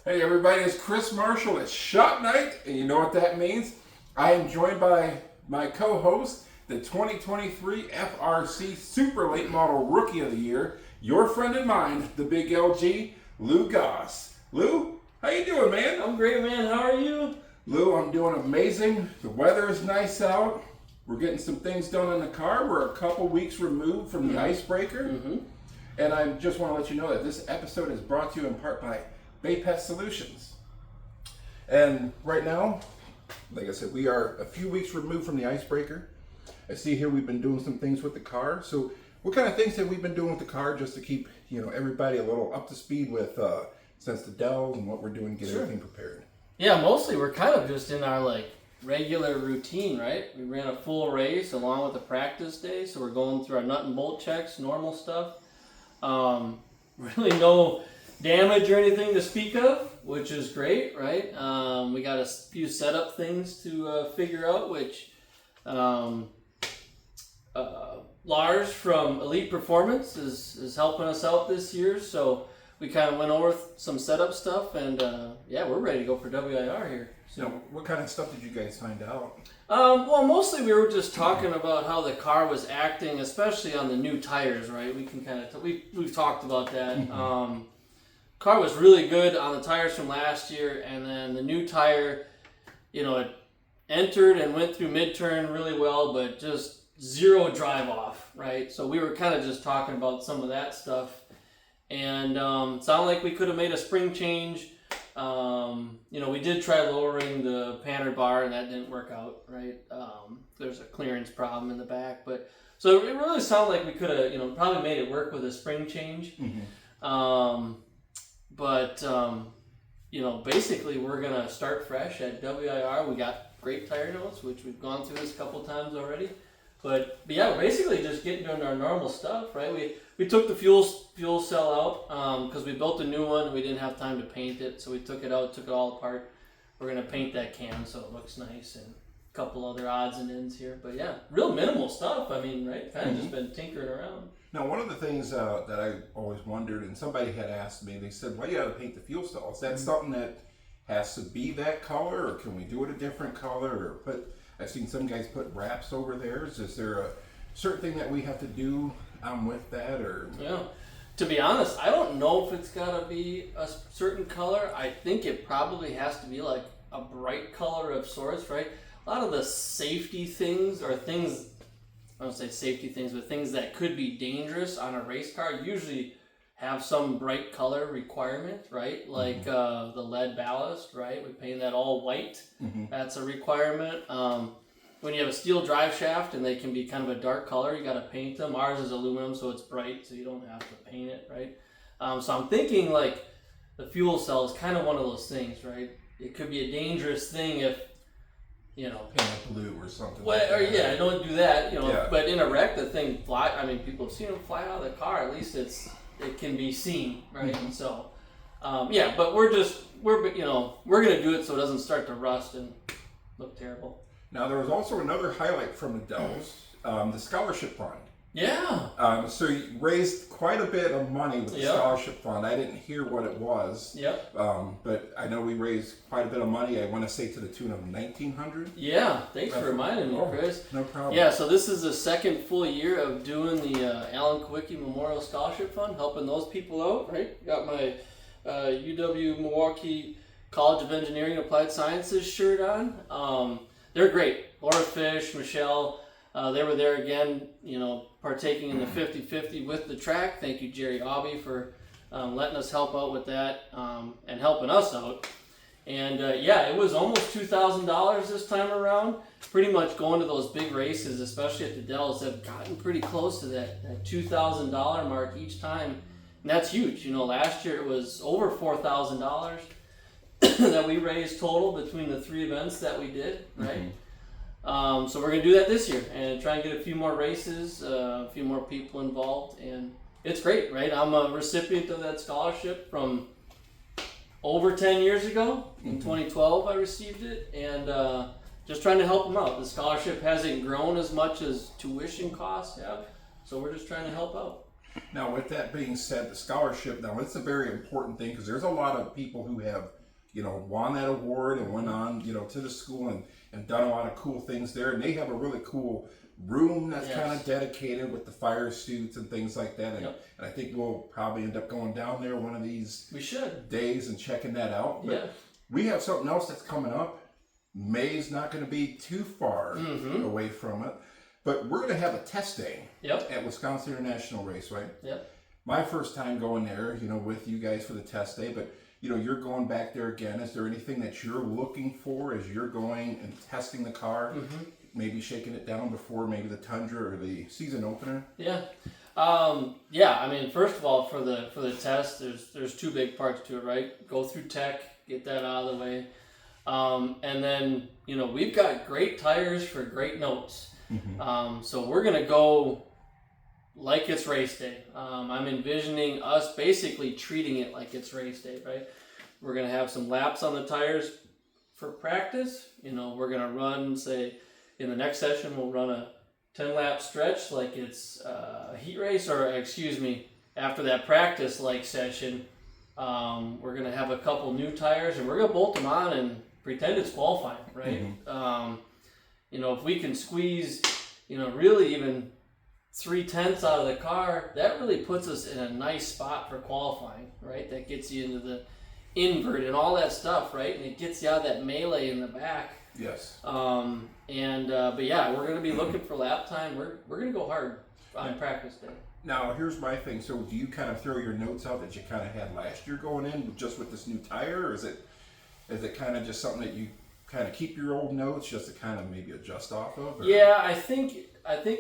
Hey everybody, it's Chris Marshall. It's shop night, and you know what that means. I am joined by my co-host, the 2023 FRC Super Late Model Rookie of the Year, your friend and mine, the big LG, Lou Goss. Lou, how you doing, man? I'm great, man. How are you? Lou, I'm doing amazing. The weather is nice out. We're getting some things done in the car. We're a couple weeks removed from the Icebreaker. And I just want to let you know that this episode is brought to you in part by Bay Pest Solutions. And right now, like I said, we are a few weeks removed from the Icebreaker. I see here we've been doing some things with the car. So what kind of things have we been doing with the car just to keep, everybody a little up to speed with since the Dells and what we're doing to get everything prepared? Yeah, mostly we're kind of just in our regular routine, right? We ran a full race along with a practice day, so we're going through our nut and bolt checks, normal stuff. Really no damage or anything to speak of, which is great, right? We got a few setup things to figure out, which Lars from Elite Performance is helping us out this year, so we kind of went over some setup stuff, and we're ready to go for WIR here. So, what kind of stuff did you guys find out? Well, mostly we were just talking about how the car was acting, especially on the new tires, right? We can kind of we've talked about that. Car was really good on the tires from last year, and then the new tire, it entered and went through mid-turn really well, but just zero drive off, right? So we were kind of just talking about some of that stuff, and it sounded like we could have made a spring change. We did try lowering the panner bar, and that didn't work out, right? There's a clearance problem in the back, but so it really sounded like we could have, probably made it work with a spring change. Basically we're gonna start fresh at WIR. We got great tire notes, which we've gone through this a couple times already. But yeah, we're basically just getting doing our normal stuff, right? We took the fuel cell out because we built a new one. We didn't have time to paint it, so we took it out, took it all apart. We're gonna paint that cam so it looks nice, and a couple other odds and ends here. But yeah, real minimal stuff. I mean, right? Kind of just been tinkering around. Now, one of the things that I always wondered, and somebody had asked me, they said, "Why you got to paint the fuel cell? Is that something that has to be that color, or can we do it a different color?" Or I've seen some guys put wraps over theirs. Is there a certain thing that we have to do with that, or? Yeah. To be honest, I don't know if it's got to be a certain color. I think it probably has to be like a bright color of sorts, right? A lot of the safety things, or things, I don't say safety things, but things that could be dangerous on a race car usually have some bright color requirement, right? Like the lead ballast, right? We paint that all white. That's a requirement. When you have a steel drive shaft and they can be kind of a dark color, you got to paint them. Ours is aluminum, so it's bright, so you don't have to paint it, right? So I'm thinking like the fuel cell is kind of one of those things, right? It could be a dangerous thing if, paint it blue or something. Don't do that, But in a wreck, the thing fly. I mean, people have seen them fly out of the car. At least it can be seen, right? So, but we're gonna do it so it doesn't start to rust and look terrible. Now, there was also another highlight from the Dells, the scholarship fund. Yeah. So you raised quite a bit of money with the scholarship fund. I didn't hear what it was. Yep. But I know we raised quite a bit of money. I want to say to the tune of $1,900. Yeah. Thanks for reminding me, Chris. No problem. Yeah. So this is the second full year of doing the Alan Kulwicki Memorial Scholarship Fund, helping those people out. Right. Got my UW-Milwaukee College of Engineering and Applied Sciences shirt on. They're great. Laura Fish, Michelle. They were there again, partaking in the 50-50 with the track. Thank you, Jerry Aubie, for letting us help out with that and helping us out. And it was almost $2,000 this time around. Pretty much going to those big races, especially at the Dells, have gotten pretty close to that $2,000 mark each time. And that's huge. Last year it was over $4,000 that we raised total between the three events that we did, right? So we're going to do that this year and try and get a few more races, a few more people involved, and it's great, right? I'm a recipient of that scholarship from over 10 years ago. In 2012 I received it, and just trying to help them out. The scholarship hasn't grown as much as tuition costs have, so we're just trying to help out. Now, with that being said, the scholarship, now it's a very important thing because there's a lot of people who have, won that award and went on, to the school and done a lot of cool things there. And they have a really cool room that's kind of dedicated with the fire suits and things like that. And I think we'll probably end up going down there one of these days and checking that out. But we have something else that's coming up. May's not going to be too far away from it. But we're going to have a test day at Wisconsin International Raceway. My first time going there, with you guys for the test day. But, you're going back there again. Is there anything that you're looking for as you're going and testing the car? Maybe shaking it down before maybe the Tundra or the season opener? I mean, first of all, for the test, there's two big parts to it, right? Go through tech, get that out of the way. And then, we've got great tires for great notes. So we're going to go like it's race day. I'm envisioning us basically treating it like it's race day, right? We're going to have some laps on the tires for practice. We're going to run, say, in the next session, we'll run a 10-lap stretch like it's a heat race, or after that practice-like session, we're going to have a couple new tires, and we're going to bolt them on and pretend it's qualifying, right? If we can squeeze, really even 0.3 out of the car, that really puts us in a nice spot for qualifying, right? That gets you into the invert and all that stuff, right? And it gets you out of that melee in the back. Yes. But we're going to be looking for lap time. We're going to go hard on practice day. Now, here's my thing. So do you kind of throw your notes out that you kind of had last year going in just with this new tire, or is it kind of just something that you kind of keep your old notes just to kind of maybe adjust off of? Or? Yeah, I think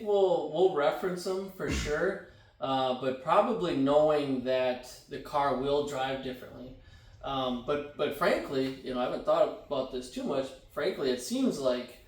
we'll reference them for sure, but probably knowing that the car will drive differently. But frankly, I haven't thought about this too much. Frankly, it seems like,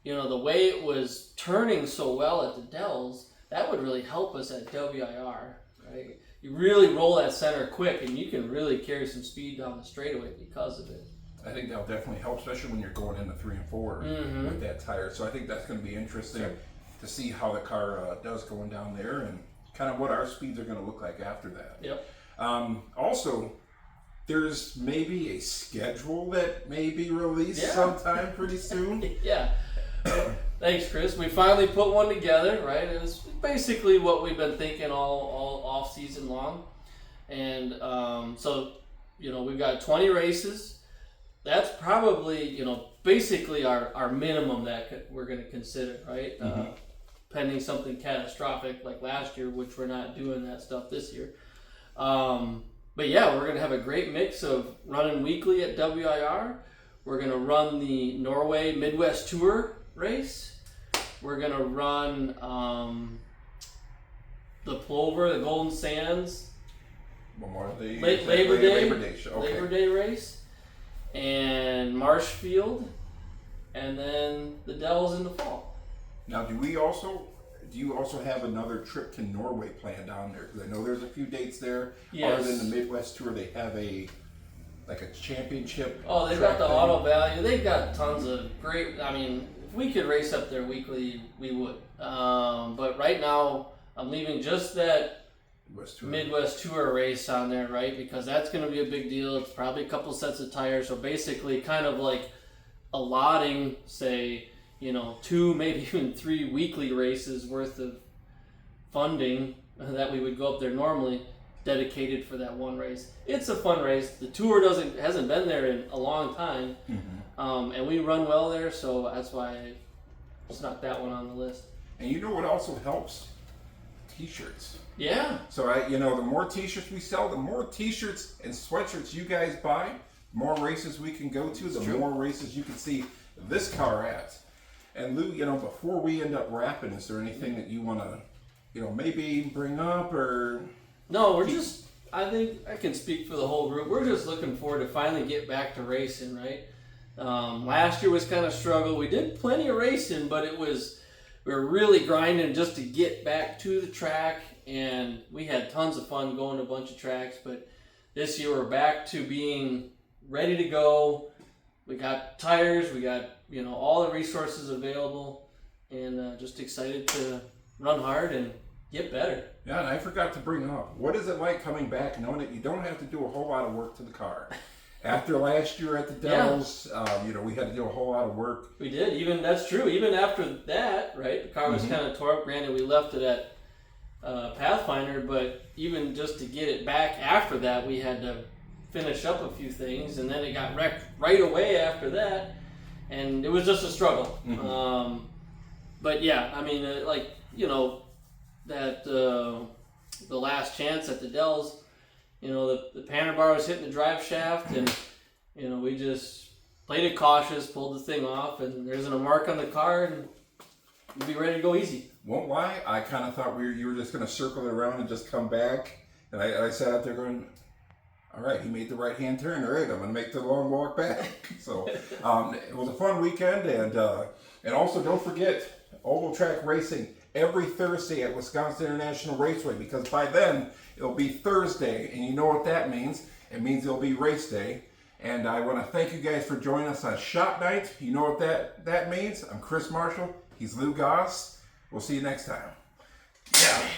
the way it was turning so well at the Dells, that would really help us at WIR, right? You really roll that center quick, and you can really carry some speed down the straightaway because of it. I think that'll definitely help, especially when you're going into 3 and 4 with that tire. So I think that's going to be interesting to see how the car does going down there and kind of what our speeds are going to look like after that. Also, there's maybe a schedule that may be released sometime pretty soon. Thanks, Chris. We finally put one together, right? It's basically what we've been thinking all off season long. And we've got 20 races. That's probably, basically our minimum that we're going to consider, right? Pending something catastrophic like last year, which we're not doing that stuff this year. We're going to have a great mix of running weekly at WIR. We're going to run the Norway Midwest Tour race. We're going to run the Plover, the Golden Sands, Labor Day race, and Marshfield, and then the Dells in the fall. Now, do you also have another trip to Norway planned down there? Because I know there's a few dates there. Yes. Other than the Midwest Tour, they have a championship. Oh, they've got the auto value. They've got tons of great. I mean, if we could race up there weekly, we would. But right now, I'm leaving just that Midwest Tour race on there, right? Because that's going to be a big deal. It's probably a couple sets of tires. So basically, kind of like allotting, say, 2, maybe even 3 weekly races worth of funding that we would go up there normally, dedicated for that one race. It's a fun race. The tour hasn't been there in a long time, and we run well there, so that's why I snuck that one on the list. And you know what also helps? T-shirts. Yeah. So the more T-shirts we sell, the more T-shirts and sweatshirts you guys buy, the more races we can go to, the more races you can see this car at. And Lou, before we end up wrapping, is there anything that you want to, maybe bring up or? No, I think I can speak for the whole group. We're just looking forward to finally get back to racing, right? Last year was kind of struggle. We did plenty of racing, but we were really grinding just to get back to the track, and we had tons of fun going to a bunch of tracks, but this year we're back to being ready to go. We got tires, we got all the resources available, and just excited to run hard and get better. Yeah, and I forgot to bring up, what is it like coming back knowing that you don't have to do a whole lot of work to the car? After last year at the Dells, we had to do a whole lot of work. We did. That's true. Even after that, right? The car was kind of tore up. Granted, we left it at Pathfinder, but even just to get it back after that, we had to finish up a few things, and then it got wrecked right away after that, and it was just a struggle. But yeah, I mean, that the last chance at the Dells. The panner bar was hitting the drive shaft, and we just played it cautious, pulled the thing off, and there isn't a mark on the car, and we'll be ready to go easy. Won't lie, I kind of thought you were just going to circle it around and just come back, and I sat out there going, all right, he made the right-hand turn. All right, I'm going to make the long walk back. So it was a fun weekend, and also don't forget oval track racing every Thursday at Wisconsin International Raceway, because by then it'll be Thursday, and you know what that means. It means it'll be race day. And I want to thank you guys for joining us on Shop Night. You know what that means. I'm Chris Marshall. He's Lou Goss. We'll see you next time. Yeah.